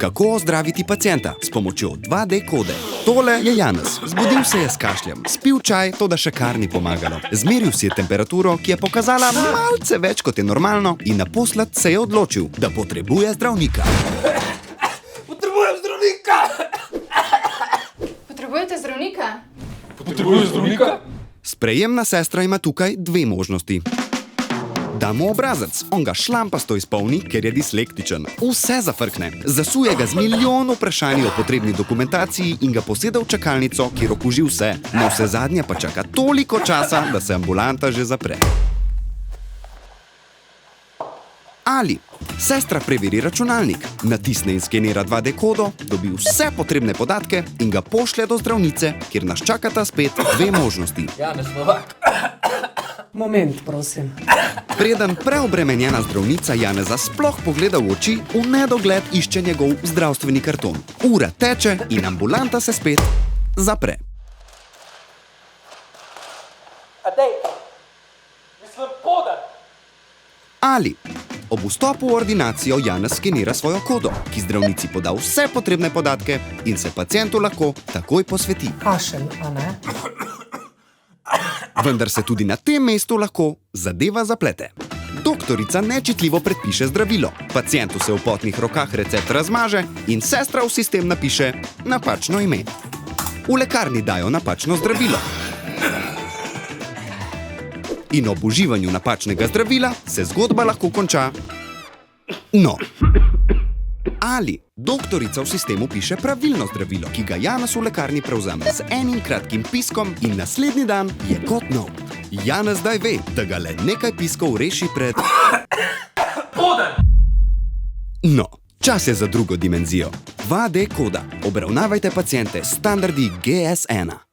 Kako ozdraviti pacienta s pomočjo 2D kode? Tole je Janez. Zbudil se je s kašljem, spil čaj, to da še kar ni pomagalo. Zmeril si je temperaturo, ki je pokazala malce več kot je normalno, in naposled se je odločil, da potrebuje zdravnika. Potrebujem zdravnika! Potrebujete zdravnika? Potrebujem zdravnika? Sprejemna sestra ima tukaj dve možnosti. Da mu obrazec, on ga šlampasto izpolni, ker je dislektičen. Vse zafrkne, zasuje ga z milijon vprašanji o potrebni dokumentaciji in ga poseda v čakalnico, kjer okuži vse. Na vse zadnje pa čaka toliko časa, da se ambulanta že zapre. Ali sestra preveri računalnik, natisne in skenira 2D kodo, dobi vse potrebne podatke in ga pošlje do zdravnice, kjer nas čakata spet dve možnosti. Janez Novak. Moment, prosim. Preden preobremenjena zdravnica Janeza sploh pogleda v oči, v nedogled išče njegov zdravstveni karton. Ura teče in ambulanta se spet zapre. A dej, mislim podan. Ali ob vstopu v ordinacijo Janez skenira svojo kodo, ki zdravnici poda vse potrebne podatke in se pacientu lahko takoj posveti. Kašelj, a ne? Vendar se tudi na tem mestu lahko zadeva zaplete. Doktorica nečitljivo predpiše zdravilo, pacientu se v potnih rokah recept razmaže in sestra v sistem napiše napačno ime. V lekarni dajo napačno zdravilo. In ob uživanju napačnega zdravila se zgodba lahko konča. No. Ali doktorica v sistemu piše pravilno zdravilo, ki ga Janez v lekarni prevzame z enim kratkim piskom in naslednji dan je kot nov. Janez zdaj ve, da ga le nekaj piskov reši pred... Podan! No, čas je za drugo dimenzijo. 2D koda. Obravnavajte paciente s standardi GS1.